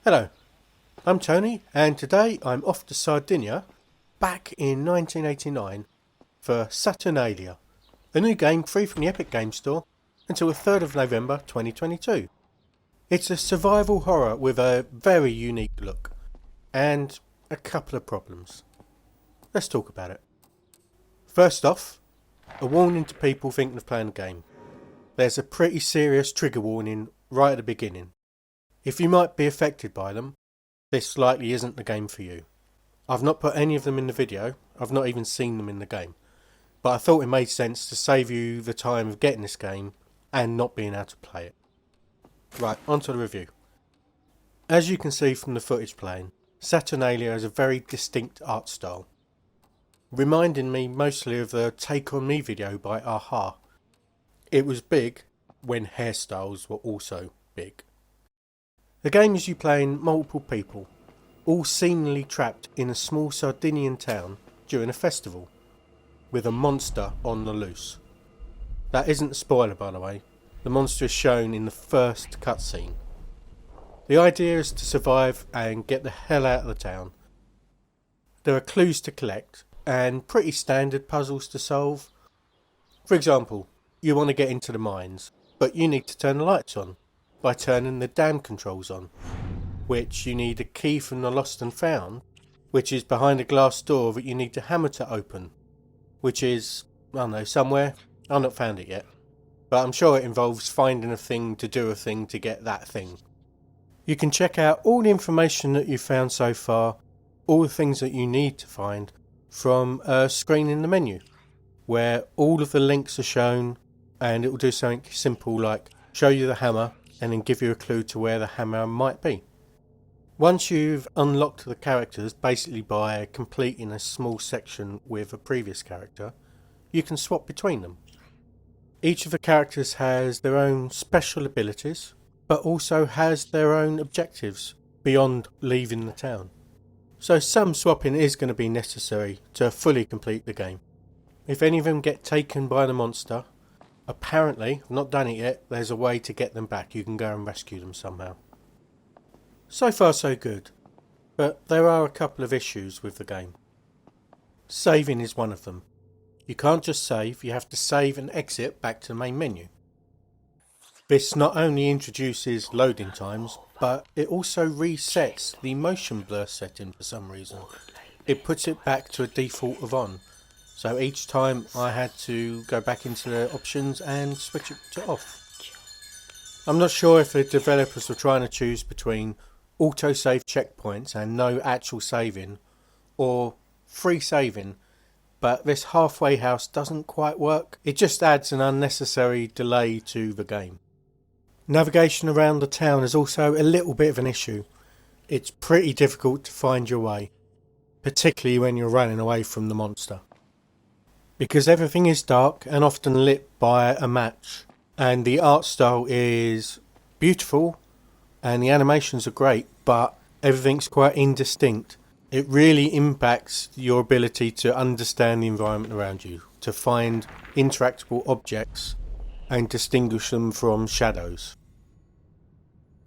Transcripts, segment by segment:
Hello, I'm Tony, and today I'm off to Sardinia, back in 1989, for Saturnalia, a new game free from the Epic Games Store until the 3rd of November 2022. It's a survival horror with a very unique look, and a couple of problems. Let's talk about it. First off, a warning to people thinking of playing the game. There's a pretty serious trigger warning right at the beginning. If you might be affected by them, this likely isn't the game for you. I've not put any of them in the video, I've not even seen them in the game, but I thought it made sense to save you the time of getting this game and not being able to play it. Right, on to the review. As you can see from the footage playing, Saturnalia has a very distinct art style, reminding me mostly of the Take On Me video by Aha. It was big when hairstyles were also big. The game is you playing multiple people, all seemingly trapped in a small Sardinian town during a festival, with a monster on the loose. That isn't a spoiler, by the way. The monster is shown in the first cutscene. The idea is to survive and get the hell out of the town. There are clues to collect and pretty standard puzzles to solve. For example, you want to get into the mines, but you need to turn the lights on by turning the dam controls on, which you need a key from the Lost and Found, which is behind a glass door that you need to hammer to open, which is, I don't know, somewhere. I've not found it yet, but I'm sure it involves finding a thing to do a thing to get that thing. You can check out all the information that you've found so far, all the things that you need to find, from a screen in the menu, where all of the links are shown, and it will do something simple like show you the hammer and then give you a clue to where the hammer might be. Once you've unlocked the characters, basically by completing a small section with a previous character, you can swap between them. Each of the characters has their own special abilities, but also has their own objectives beyond leaving the town. So some swapping is going to be necessary to fully complete the game. If any of them get taken by the monster, apparently, I've not done it yet, there's a way to get them back. You can go and rescue them somehow. So far so good, but there are a couple of issues with the game. Saving is one of them. You can't just save, you have to save and exit back to the main menu. This not only introduces loading times, but it also resets the motion blur setting for some reason. It puts it back to a default of on. So each time I had to go back into the options and switch it to off. I'm not sure if the developers were trying to choose between autosave checkpoints and no actual saving, or free saving, but this halfway house doesn't quite work. It just adds an unnecessary delay to the game. Navigation around the town is also a little bit of an issue. It's pretty difficult to find your way, particularly when you're running away from the monster. Because everything is dark and often lit by a match, and the art style is beautiful and the animations are great, but everything's quite indistinct. It really impacts your ability to understand the environment around you, to find interactable objects and distinguish them from shadows.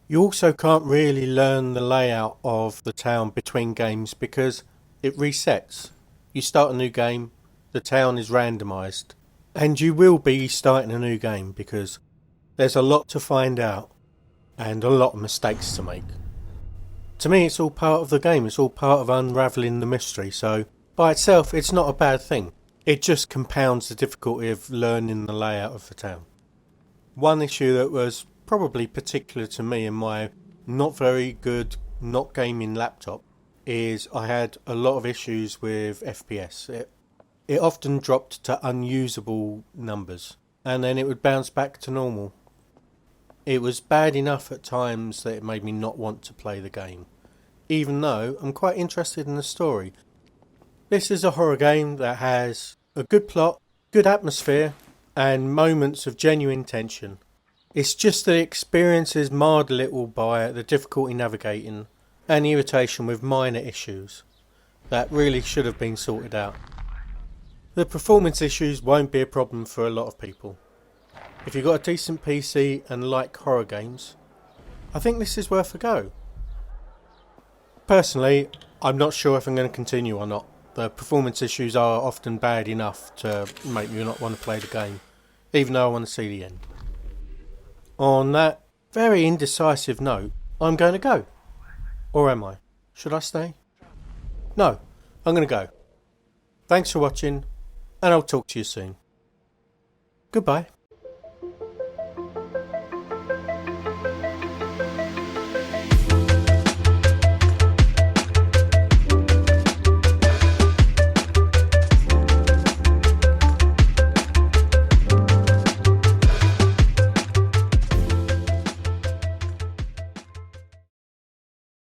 You also can't really learn the layout of the town between games because it resets. You start a new game, the town is randomised, and you will be starting a new game because there's a lot to find out and a lot of mistakes to make. To me, it's all part of the game, it's all part of unravelling the mystery, so by itself it's not a bad thing. It just compounds the difficulty of learning the layout of the town. One issue that was probably particular to me and my not very good not gaming laptop is I had a lot of issues with FPS. It often dropped to unusable numbers and then it would bounce back to normal. It was bad enough at times that it made me not want to play the game, even though I'm quite interested in the story. This is a horror game that has a good plot, good atmosphere, and moments of genuine tension. It's just the experience is marred a little by the difficulty navigating and irritation with minor issues that really should have been sorted out. The performance issues won't be a problem for a lot of people. If you've got a decent PC and like horror games, I think this is worth a go. Personally, I'm not sure if I'm going to continue or not. The performance issues are often bad enough to make me not want to play the game, even though I want to see the end. On that very indecisive note, I'm going to go. Or am I? Should I stay? No, I'm going to go. Thanks for watching, and I'll talk to you soon. Goodbye.